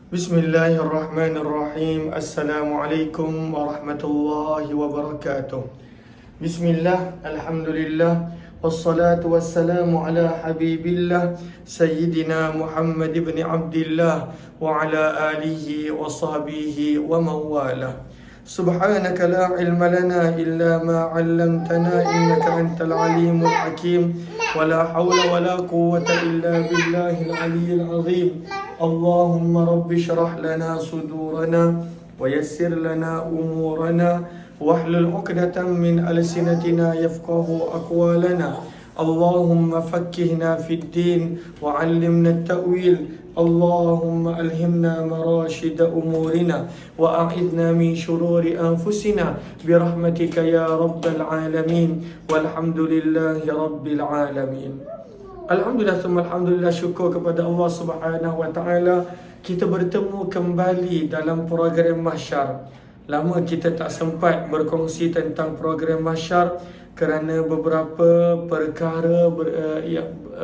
Bismillahirrahmanirrahim. Assalamualaikum warahmatullahi wabarakatuh. Bismillah, alhamdulillah, wassalatu wassalamu ala habibillah Sayyidina Muhammad ibn Abdillah wa ala alihi wa sahbihi wa mawalah. Subhanaka la ilma lana illa ma 'allamtana innaka antal alimul hakim. Wala hawla wala quwwata illa billahil aliyyil azim. Allahumma rabbi syrah lana sudurana wa yassir lana umurana wahlul 'uqdatam min alsinatina yafqahu aqwalana. Allahumma fakkihna fid din wa 'allimna at-ta'wil. Allahumma alhimna marashida umurina wa a'idna min shururi anfusina birahmatika ya rabbal alamin. Walhamdulillahi rabbil alamin. Alhamdulillah, alhamdulillah, syukur kepada Allah Subhanahu wa taala, kita bertemu kembali dalam program Mahsyar. Lama kita tak sempat berkongsi tentang program Mahsyar kerana beberapa perkara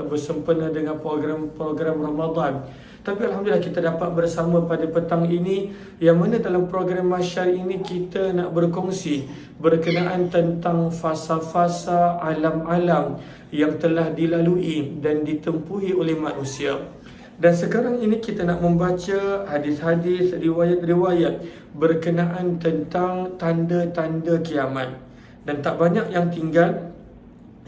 bersempena dengan program Ramadan. Tapi alhamdulillah kita dapat bersama pada petang ini, yang mana dalam program Mahsyar ini kita nak berkongsi berkenaan tentang fasa-fasa alam-alam yang telah dilalui dan ditempuhi oleh manusia. Dan sekarang ini kita nak membaca hadis-hadis, riwayat-riwayat berkenaan tentang tanda-tanda kiamat. Dan tak banyak yang tinggal,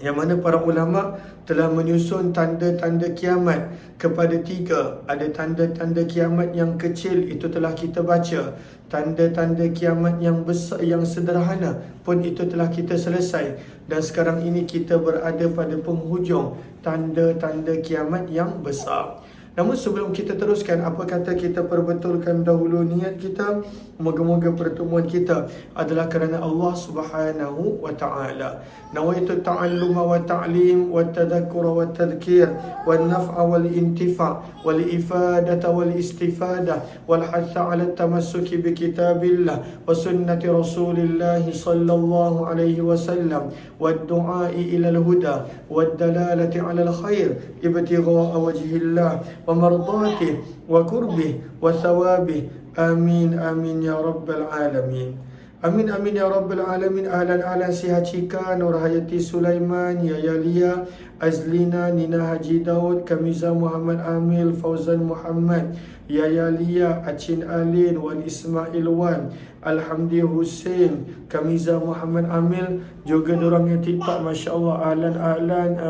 yang mana para ulama telah menyusun tanda-tanda kiamat kepada 3. Ada tanda-tanda kiamat yang kecil, itu telah kita baca. Tanda-tanda kiamat yang besar, yang sederhana pun itu telah kita selesai. Dan sekarang ini kita berada pada penghujung tanda-tanda kiamat yang besar. Namun sebelum kita teruskan, apa kata kita perbetulkan dahulu niat kita. Moga-moga pertemuan kita adalah kerana Allah Subhanahu wa ta'ala. Nawaitu ta'alluma wa ta'lim wa tadhakkura wa tadhkir wa naf'a wal intifa' wal ifadata wal istifada wal hatha ala tamassuki bi kitabillah wa sunnati rasulillah sallallahu alaihi wasallam wa du'a'i ila al-huda wa dalalati ala al-khair ibtigha'a wajhillah wa mardatihi wa qurbih wa thawabih. Amin amin ya rabbal alamin. Amin amin ya rabbal alamin. Ahlan ahlan Sihat Cika, Nur Hayati Sulaiman, Yaya Lia, Azlina, Nina Haji Daud, Kamiza Muhammad Amil, Fauzan Muhammad, Yaya Lia, Acin Alin, Wan Ismail Wan, Alhamdi Hussein, Kamiza Muhammad Amil, juga dorang yang TikTok, Masya Allah. Ahlan ahlan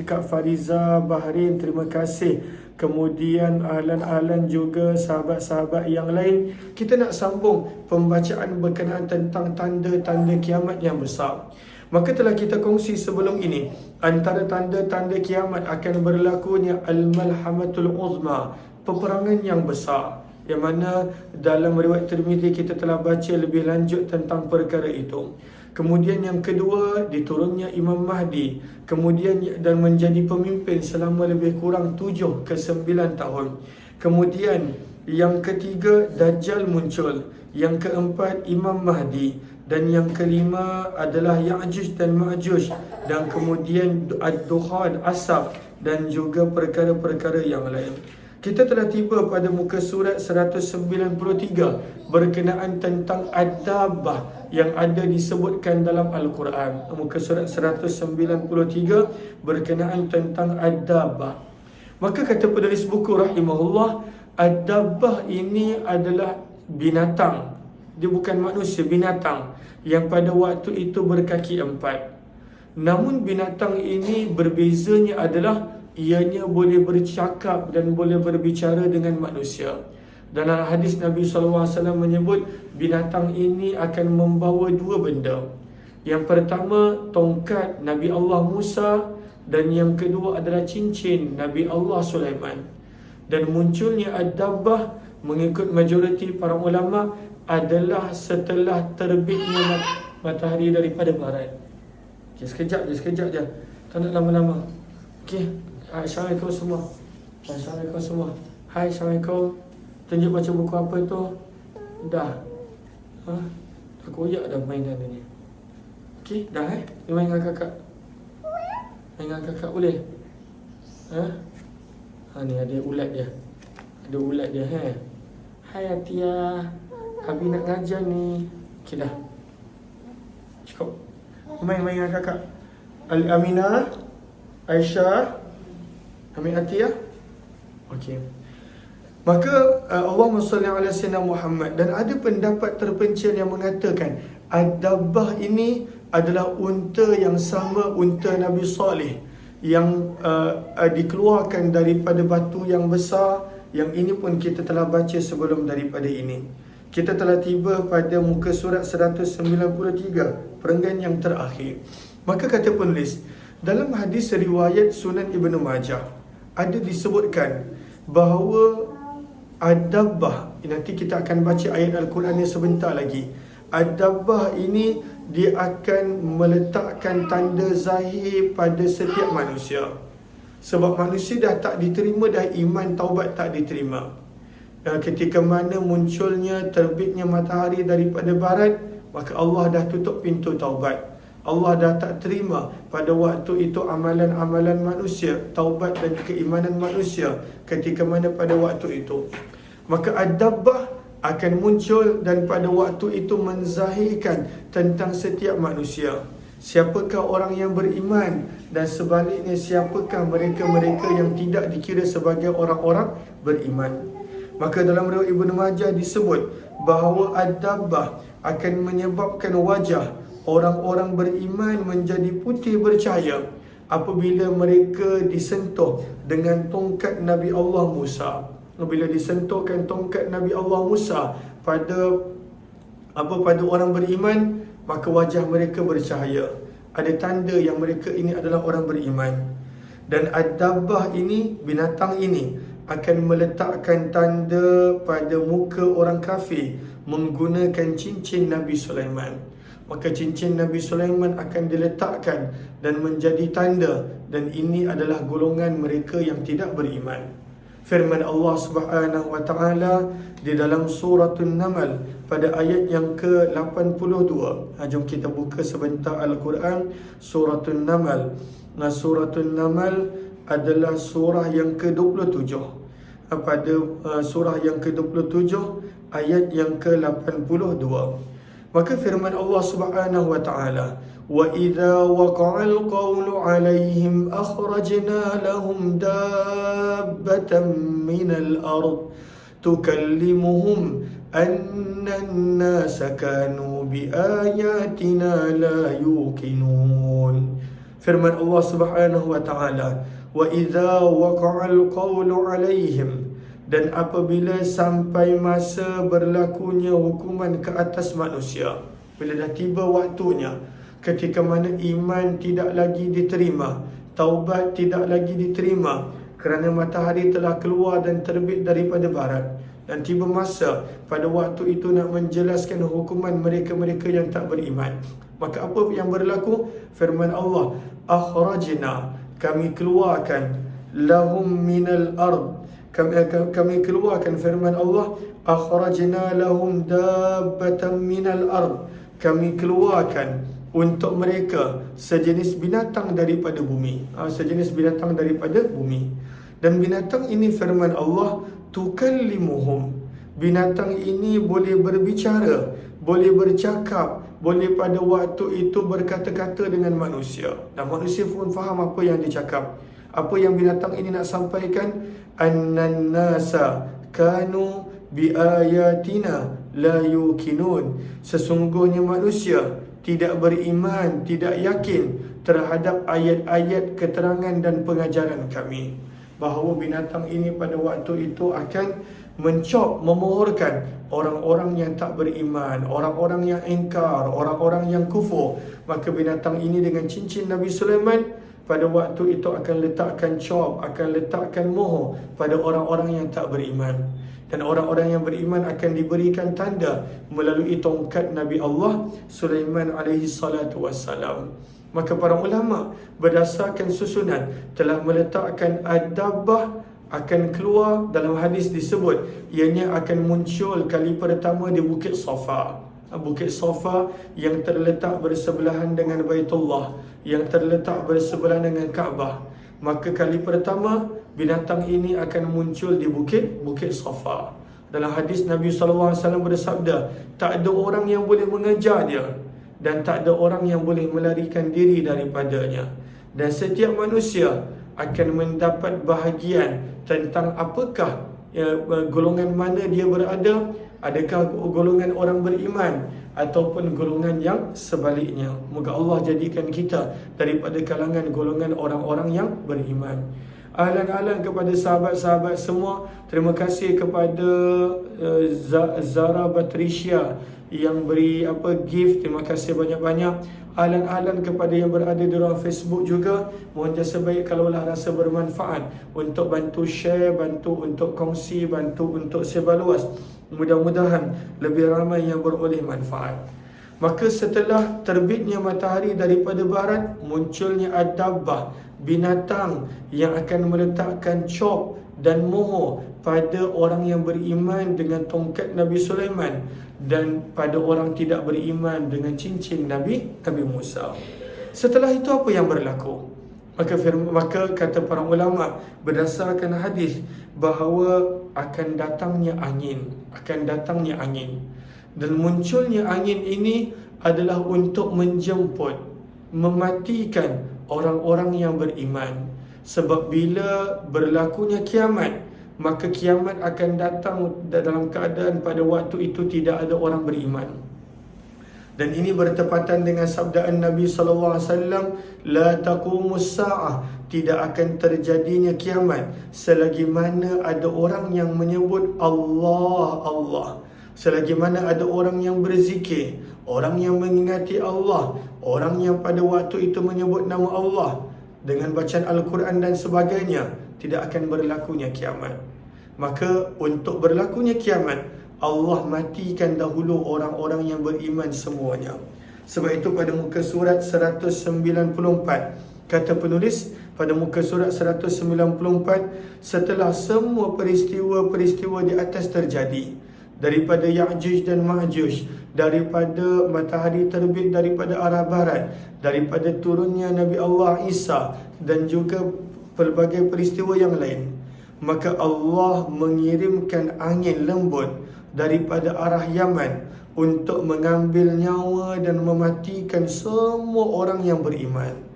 Kak Fariza Bahrain, terima kasih. Kemudian ahlan-ahlan juga sahabat-sahabat yang lain. Kita nak sambung pembacaan berkenaan tentang tanda-tanda kiamat yang besar. Maka telah kita kongsi sebelum ini, antara tanda-tanda kiamat akan berlakunya al-malhamatul uzma, peperangan yang besar, yang mana dalam riwayat Tirmizi kita telah baca lebih lanjut tentang perkara itu. Kemudian yang kedua, diturunnya Imam Mahdi, kemudian dan menjadi pemimpin selama lebih kurang 7 ke 9 tahun. Kemudian yang ketiga, Dajjal muncul. Yang keempat, Imam Mahdi. Dan yang kelima adalah Ya'juj dan Ma'juj. Dan kemudian Ad-Dukhan, Asap, dan juga perkara-perkara yang lain. Kita telah tiba pada muka surat 193 berkenaan tentang Ad-Dabbah yang ada disebutkan dalam Al-Quran. Muka surat 193 berkenaan tentang Ad-Dabbah. Maka kata penulis buku rahimahullah, Ad-Dabbah ini adalah binatang. Dia bukan manusia, binatang yang pada waktu itu berkaki 4. Namun binatang ini berbezanya adalah ianya boleh bercakap dan boleh berbicara dengan manusia. Dalam hadis Nabi SAW menyebut binatang ini akan membawa 2 benda. Yang pertama, tongkat Nabi Allah Musa, dan yang kedua adalah cincin Nabi Allah Sulaiman. Dan munculnya Ad-Dabbah mengikut majoriti para ulama adalah setelah terbitnya matahari daripada barat. Okay, sekejap je. Tak nak lama-lama. Okey. Assalamualaikum semua. Assalamualaikum semua. Hai, Assalamualaikum. Tunjuk baca buku apa tu? Dah. Terkoyak dah mainan ni. Okey, dah Dia main dengan kakak. Main dengan kakak boleh? Ni ada ulat dia. Hai Atia, Abi nak ngajar ni. Okay dah, cukup. Main-main dengan kakak. Aminah, Aisyah, Amin Atia. Okey. Maka Allahumma salli ala sayyidina Muhammad. Dan ada pendapat terpencil yang mengatakan Ad-Dabbah ini adalah unta yang sama unta Nabi Saleh yang dikeluarkan daripada batu yang besar. Yang ini pun kita telah baca sebelum daripada ini. Kita telah tiba pada muka surat 193, perenggan yang terakhir. Maka kata penulis, dalam hadis riwayat Sunan Ibnu Majah ada disebutkan bahawa Ad-Dabbah, nanti kita akan baca ayat Al-Quran ni sebentar lagi. Ad-Dabbah ini dia akan meletakkan tanda zahir pada setiap manusia. Sebab manusia dah tak diterima, dah iman taubat tak diterima. Ketika mana munculnya, terbitnya matahari daripada barat, maka Allah dah tutup pintu taubat. Allah dah tak terima pada waktu itu amalan-amalan manusia, taubat dan keimanan manusia ketika mana pada waktu itu. Maka Ad-Dabbah akan muncul dan pada waktu itu menzahirkan tentang setiap manusia. Siapakah orang yang beriman dan sebaliknya siapakah mereka-mereka yang tidak dikira sebagai orang-orang beriman. Maka dalam riwayat Ibnu Majah disebut bahawa Ad-Dabbah akan menyebabkan wajah orang-orang beriman menjadi putih bercahaya apabila mereka disentuh dengan tongkat Nabi Allah Musa. Bila disentuhkan tongkat Nabi Allah Musa pada orang beriman, maka wajah mereka bercahaya. Ada tanda yang mereka ini adalah orang beriman. Dan Ad-Dabbah ini, binatang ini akan meletakkan tanda pada muka orang kafir menggunakan cincin Nabi Sulaiman. Maka cincin Nabi Sulaiman akan diletakkan dan menjadi tanda, dan ini adalah golongan mereka yang tidak beriman. Firman Allah Subhanahu wa taala di dalam suratul Namal pada ayat yang ke-82. Jom kita buka sebentar Al-Quran, suratul Namal. Suratul Namal adalah surah yang ke-27. Pada surah yang ke-27 ayat yang ke-82. Maka firman Allah Subhanahu wa taala, wa idza waqa'al qawlu 'alaihim akhrajna lahum dabbatan minal ard tukallimuhum anna an-nasa kanu biayatina la yuqinun. Firman Allah Subhanahu wa taala, wa idza waqa'al qawlu 'alaihim, dan apabila sampai masa berlakunya hukuman ke atas manusia, bila dah tiba waktunya, ketika mana iman tidak lagi diterima, taubat tidak lagi diterima, kerana matahari telah keluar dan terbit daripada barat, dan tiba masa pada waktu itu nak menjelaskan hukuman mereka-mereka yang tak beriman. Maka apa yang berlaku? Firman Allah, akhrajna, kami keluarkan, lahum minal ard, kami keluarkan, firman Allah, akhrajna lahum dabbatan minal ard, kami keluarkan untuk mereka sejenis binatang daripada bumi. Sejenis binatang daripada bumi. Dan binatang ini, firman Allah, tukallimuhum, binatang ini boleh berbicara, boleh bercakap, boleh pada waktu itu berkata-kata dengan manusia, dan manusia pun faham apa yang dicakap. Apa yang binatang ini nak sampaikan? Annan nasa kanu biayatina la yuqinun, sesungguhnya manusia tidak beriman, tidak yakin terhadap ayat-ayat keterangan dan pengajaran kami. Bahawa binatang ini pada waktu itu akan mencop, memohorkan orang-orang yang tak beriman, orang-orang yang ingkar, orang-orang yang kufur. Maka binatang ini dengan cincin Nabi Sulaiman pada waktu itu akan letakkan cop, akan letakkan mohon pada orang-orang yang tak beriman. Dan orang-orang yang beriman akan diberikan tanda melalui tongkat Nabi Allah Sulaiman alaihi salatu wassalam. Maka para ulama berdasarkan susunan telah meletakkan Ad-Dabbah akan keluar, dalam hadis disebut ianya akan muncul kali pertama di Bukit Safa. Bukit Safa yang terletak bersebelahan dengan Baitullah, yang terletak bersebelahan dengan Kaabah. Maka kali pertama binatang ini akan muncul di Bukit Safa. Dalam hadis Nabi SAW bersabda, tak ada orang yang boleh mengejar dia dan tak ada orang yang boleh melarikan diri daripadanya. Dan setiap manusia akan mendapat bahagian tentang apakah golongan mana dia berada, adakah golongan orang beriman ataupun golongan yang sebaliknya. Moga Allah jadikan kita daripada kalangan golongan orang-orang yang beriman. Ahlan-ahlan kepada sahabat-sahabat semua. Terima kasih kepada Zara Batrisha yang beri gift. Terima kasih banyak-banyak. Ahlan-ahlan kepada yang berada di ruang Facebook juga. Mohon jasa baik kalaulah rasa bermanfaat untuk bantu share, bantu untuk kongsi, bantu untuk sebar luas. Mudah-mudahan lebih ramai yang beroleh manfaat. Maka setelah terbitnya matahari daripada barat, munculnya ad-dabbah, binatang yang akan meletakkan cop dan mohon pada orang yang beriman dengan tongkat Nabi Sulaiman dan pada orang tidak beriman dengan cincin Nabi Musa. Setelah itu apa yang berlaku? Maka kata para ulama berdasarkan hadis bahawa akan datangnya angin. Dan munculnya angin ini adalah untuk menjemput, mematikan orang-orang yang beriman. Sebab bila berlakunya kiamat, maka kiamat akan datang dalam keadaan pada waktu itu tidak ada orang beriman. Dan ini bertepatan dengan sabdaan Nabi SAW, la taqumus sa'ah, tidak akan terjadinya kiamat selagi mana ada orang yang menyebut Allah, Allah. Selagi mana ada orang yang berzikir, orang yang mengingati Allah, orang yang pada waktu itu menyebut nama Allah dengan bacaan Al-Quran dan sebagainya, tidak akan berlakunya kiamat. Maka untuk berlakunya kiamat, Allah matikan dahulu orang-orang yang beriman semuanya. Sebab itu pada muka surat 194, kata penulis pada muka surat 194, setelah semua peristiwa-peristiwa di atas terjadi, daripada Ya'juj dan Ma'juj, daripada matahari terbit daripada arah barat, daripada turunnya Nabi Allah Isa, dan juga pelbagai peristiwa yang lain, maka Allah mengirimkan angin lembut daripada arah Yaman untuk mengambil nyawa dan mematikan semua orang yang beriman.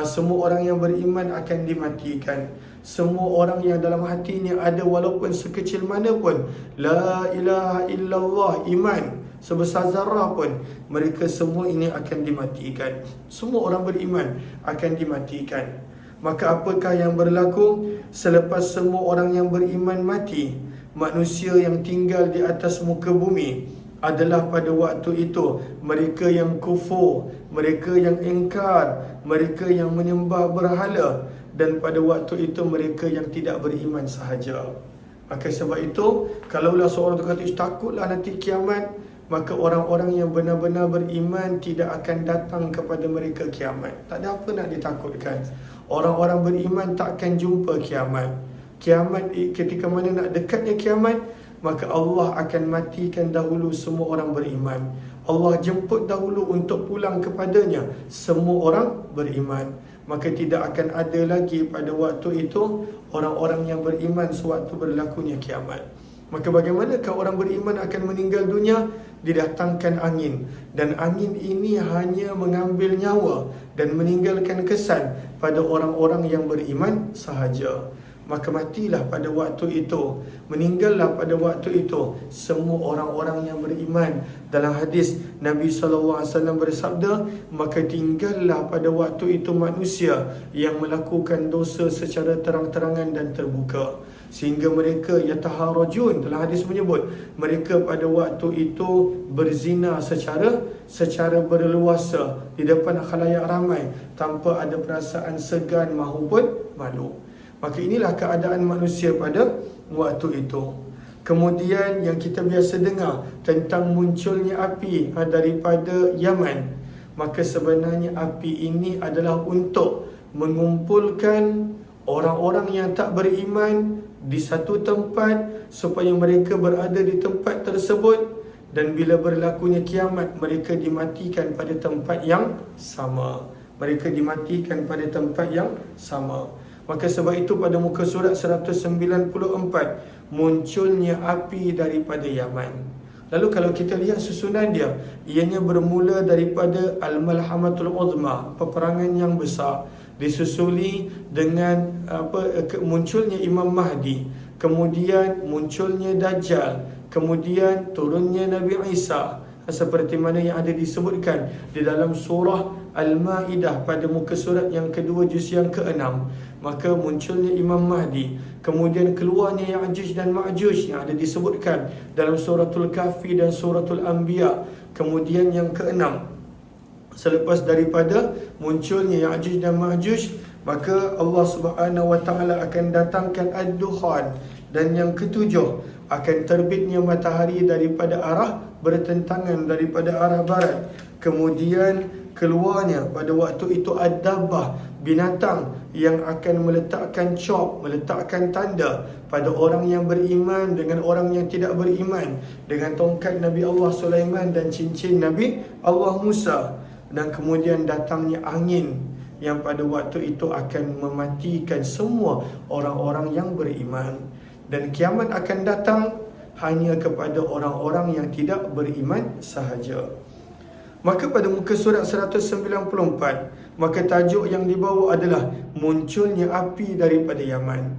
Semua orang yang beriman akan dimatikan. Semua orang yang dalam hatinya ada walaupun sekecil mana pun la ilaha illallah, iman sebesar zarah pun, mereka semua ini akan dimatikan. Semua orang beriman akan dimatikan. Maka apakah yang berlaku selepas semua orang yang beriman mati? Manusia yang tinggal di atas muka bumi adalah pada waktu itu mereka yang kufur, mereka yang ingkar, mereka yang menyembah berhala, dan pada waktu itu mereka yang tidak beriman sahaja. Maka sebab itu, kalaulah seorang tu kata takutlah nanti kiamat, maka orang-orang yang benar-benar beriman tidak akan datang kepada mereka kiamat. Tak ada apa nak ditakutkan. Orang-orang beriman tak akan jumpa kiamat. Kiamat, ketika mana nak dekatnya kiamat, maka Allah akan matikan dahulu semua orang beriman. Allah jemput dahulu untuk pulang kepadanya semua orang beriman. Maka tidak akan ada lagi pada waktu itu orang-orang yang beriman sewaktu berlakunya kiamat. Maka bagaimanakah orang beriman akan meninggal dunia? Didatangkan angin, dan angin ini hanya mengambil nyawa dan meninggalkan kesan pada orang-orang yang beriman sahaja. Maka matilah pada waktu itu, meninggallah pada waktu itu semua orang-orang yang beriman. Dalam hadis Nabi SAW bersabda, maka tinggallah pada waktu itu manusia yang melakukan dosa secara terang-terangan dan terbuka, sehingga mereka yataharajun, dalam hadis menyebut mereka pada waktu itu berzina secara berleluasa di depan khalayak ramai tanpa ada perasaan segan maupun malu. Maka inilah keadaan manusia pada waktu itu. Kemudian yang kita biasa dengar tentang munculnya api daripada Yaman, maka sebenarnya api ini adalah untuk mengumpulkan orang-orang yang tak beriman di satu tempat supaya mereka berada di tempat tersebut, dan bila berlakunya kiamat mereka dimatikan pada tempat yang sama. Mereka dimatikan pada tempat yang sama. Maka sebab itu pada muka surat 194, munculnya api daripada Yaman. Lalu kalau kita lihat susunan dia, ianya bermula daripada Al-Malhamatul Uzma, peperangan yang besar, disusuli dengan munculnya Imam Mahdi, kemudian munculnya Dajjal, kemudian turunnya Nabi Isa, seperti mana yang ada disebutkan di dalam surah Al-Ma'idah pada muka surat yang kedua juz yang ke-6. Maka munculnya Imam Mahdi, kemudian keluarnya Ya'juj dan Ma'juj yang ada disebutkan dalam suratul Kahfi dan suratul Anbiya. Kemudian yang ke-6, selepas daripada munculnya Ya'juj dan Ma'juj, maka Allah Subhanahu wa taala akan datangkan Ad-Dukhan, dan yang ketujuh akan terbitnya matahari daripada arah bertentangan daripada arah barat. Kemudian keluarnya pada waktu itu Ad-Dabbah, binatang yang akan meletakkan cop, meletakkan tanda pada orang yang beriman dengan orang yang tidak beriman, dengan tongkat Nabi Allah Sulaiman dan cincin Nabi Allah Musa. Dan kemudian datangnya angin yang pada waktu itu akan mematikan semua orang-orang yang beriman. Dan kiamat akan datang hanya kepada orang-orang yang tidak beriman sahaja. Maka pada muka surat 194, maka tajuk yang dibawa adalah munculnya api daripada Yaman.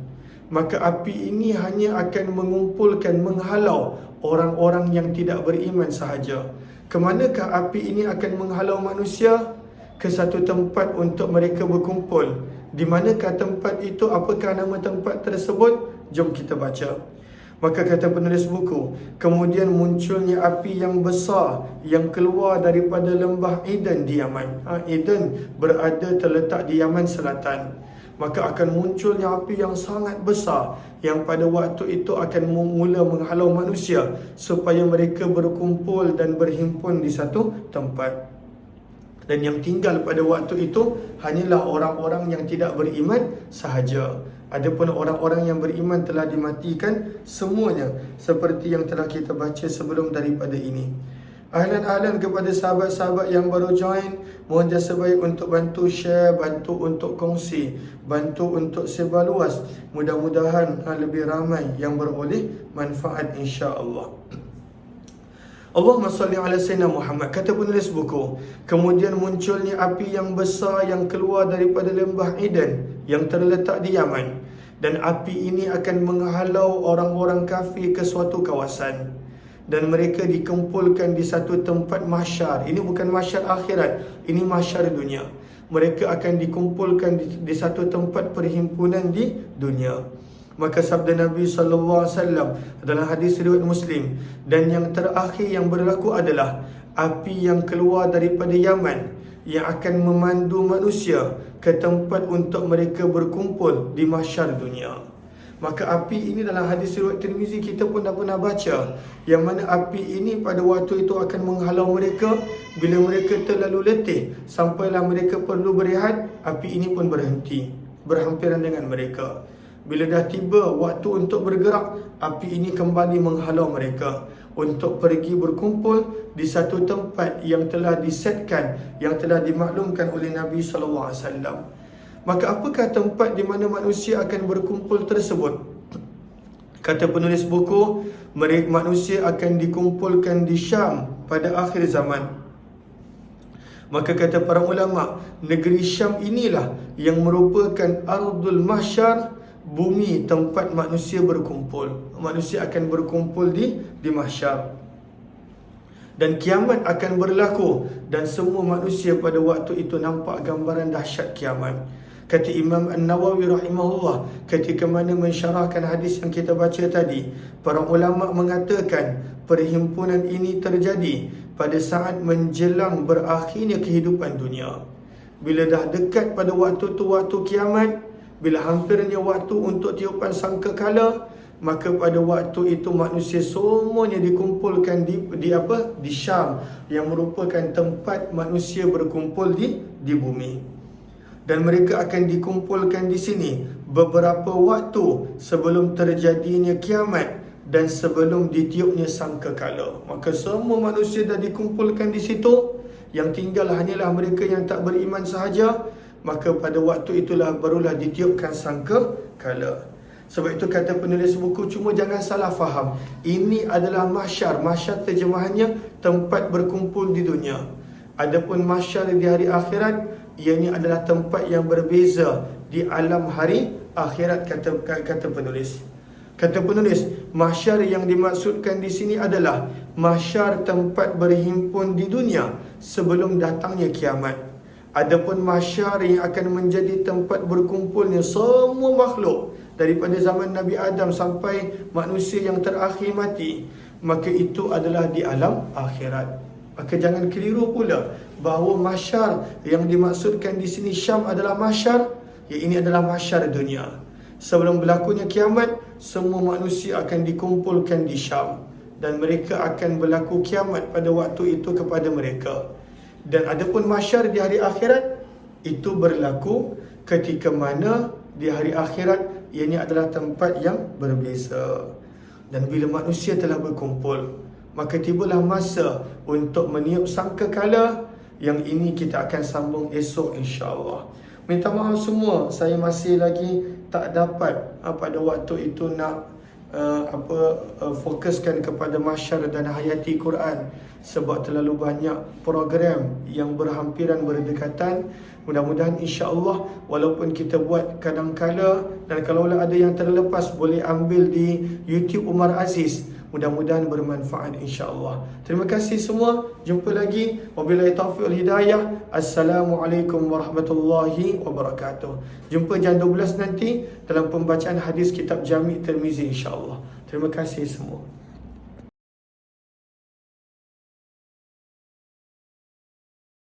Maka api ini hanya akan mengumpulkan, menghalau orang-orang yang tidak beriman sahaja. Kemanakah api ini akan menghalau manusia? Ke satu tempat untuk mereka berkumpul. Di manakah tempat itu? Apakah nama tempat tersebut? Jom kita baca. Maka kata penulis buku, kemudian munculnya api yang besar yang keluar daripada lembah Eden di Yaman. Eden berada terletak di Yaman Selatan. Maka akan munculnya api yang sangat besar yang pada waktu itu akan mula menghalau manusia supaya mereka berkumpul dan berhimpun di satu tempat. Dan yang tinggal pada waktu itu hanyalah orang-orang yang tidak beriman sahaja. Adapun orang-orang yang beriman telah dimatikan semuanya, seperti yang telah kita baca sebelum daripada ini. Ahlan-ahlan kepada sahabat-sahabat yang baru join, mohon jasa baik untuk bantu share, bantu untuk kongsi, bantu untuk sebar luas. Mudah-mudahan lebih ramai yang beroleh manfaat, insya-Allah. Allahumma salli ala Sayyidina Muhammad. Kata penulis buku, kemudian munculnya api yang besar yang keluar daripada lembah Eden yang terletak di Yaman. Dan api ini akan menghalau orang-orang kafir ke suatu kawasan. Dan mereka dikumpulkan di satu tempat mahsyar. Ini bukan mahsyar akhirat, ini mahsyar dunia. Mereka akan dikumpulkan di satu tempat perhimpunan di dunia. Maka sabda Nabi SAW dalam hadis riwayat Muslim, dan yang terakhir yang berlaku adalah api yang keluar daripada Yaman yang akan memandu manusia ke tempat untuk mereka berkumpul di mahsyar dunia. Maka api ini dalam hadis riwayat Tirmizi kita pun dah pernah baca, yang mana api ini pada waktu itu akan menghalau mereka. Bila mereka terlalu letih sampailah mereka perlu berehat, api ini pun berhenti, berhampiran dengan mereka. Bila dah tiba waktu untuk bergerak, api ini kembali menghalau mereka untuk pergi berkumpul di satu tempat yang telah disetkan, yang telah dimaklumkan oleh Nabi SAW. Maka apakah tempat di mana manusia akan berkumpul tersebut? Kata penulis buku, manusia akan dikumpulkan di Syam pada akhir zaman. Maka kata para ulama, negeri Syam inilah yang merupakan Ardul Mahsyar, bumi tempat manusia berkumpul. Manusia akan berkumpul di mahsyar. Dan kiamat akan berlaku, dan semua manusia pada waktu itu nampak gambaran dahsyat kiamat. Kata Imam An-Nawawi rahimahullah ketika mana mensyarahkan hadis yang kita baca tadi, para ulama mengatakan perhimpunan ini terjadi pada saat menjelang berakhirnya kehidupan dunia. Bila dah dekat pada waktu tu, waktu kiamat, bila hampirnya waktu untuk tiupan sangkakala, maka pada waktu itu manusia semuanya dikumpulkan di Syam, yang merupakan tempat manusia berkumpul di bumi. Dan mereka akan dikumpulkan di sini beberapa waktu sebelum terjadinya kiamat dan sebelum ditiupnya sangkakala. Maka semua manusia dah dikumpulkan di situ, yang tinggal hanyalah mereka yang tak beriman sahaja. Maka pada waktu itulah barulah ditiupkan sangkakala. Sebab itu kata penulis buku, cuma jangan salah faham. Ini adalah mahsyar. Mahsyar terjemahannya tempat berkumpul di dunia. Adapun mahsyar di hari akhirat, ianya adalah tempat yang berbeza di alam hari akhirat, kata penulis. Kata penulis, mahsyar yang dimaksudkan di sini adalah mahsyar tempat berhimpun di dunia sebelum datangnya kiamat. Adapun mahsyar yang akan menjadi tempat berkumpulnya semua makhluk daripada zaman Nabi Adam sampai manusia yang terakhir mati, maka itu adalah di alam akhirat. Maka jangan keliru pula bahawa mahsyar yang dimaksudkan di sini Syam adalah mahsyar, ya ini adalah mahsyar dunia. Sebelum berlakunya kiamat, semua manusia akan dikumpulkan di Syam dan mereka akan berlaku kiamat pada waktu itu kepada mereka. Dan adapun mahsyar di hari akhirat, itu berlaku ketika mana di hari akhirat ianya adalah tempat yang berbeza. Dan bila manusia telah berkumpul, maka tibalah masa untuk meniup sangkakala. Yang ini kita akan sambung esok insya-Allah. Minta maaf semua, saya masih lagi tak dapat pada waktu itu nak fokuskan kepada mahsyar dan hayati Quran sebab terlalu banyak program yang berhampiran berdekatan. Mudah-mudahan insya-Allah walaupun kita buat kadang-kala, dan kalau ada yang terlepas boleh ambil di YouTube Umar Aziz. Mudah-mudahan bermanfaat insya-Allah. Terima kasih semua. Jumpa lagi. Wabillahi taufiq wal hidayah. Assalamualaikum warahmatullahi wabarakatuh. Jumpa jam 12 nanti dalam pembacaan hadis kitab Jami' Tirmizi insya-Allah. Terima kasih semua.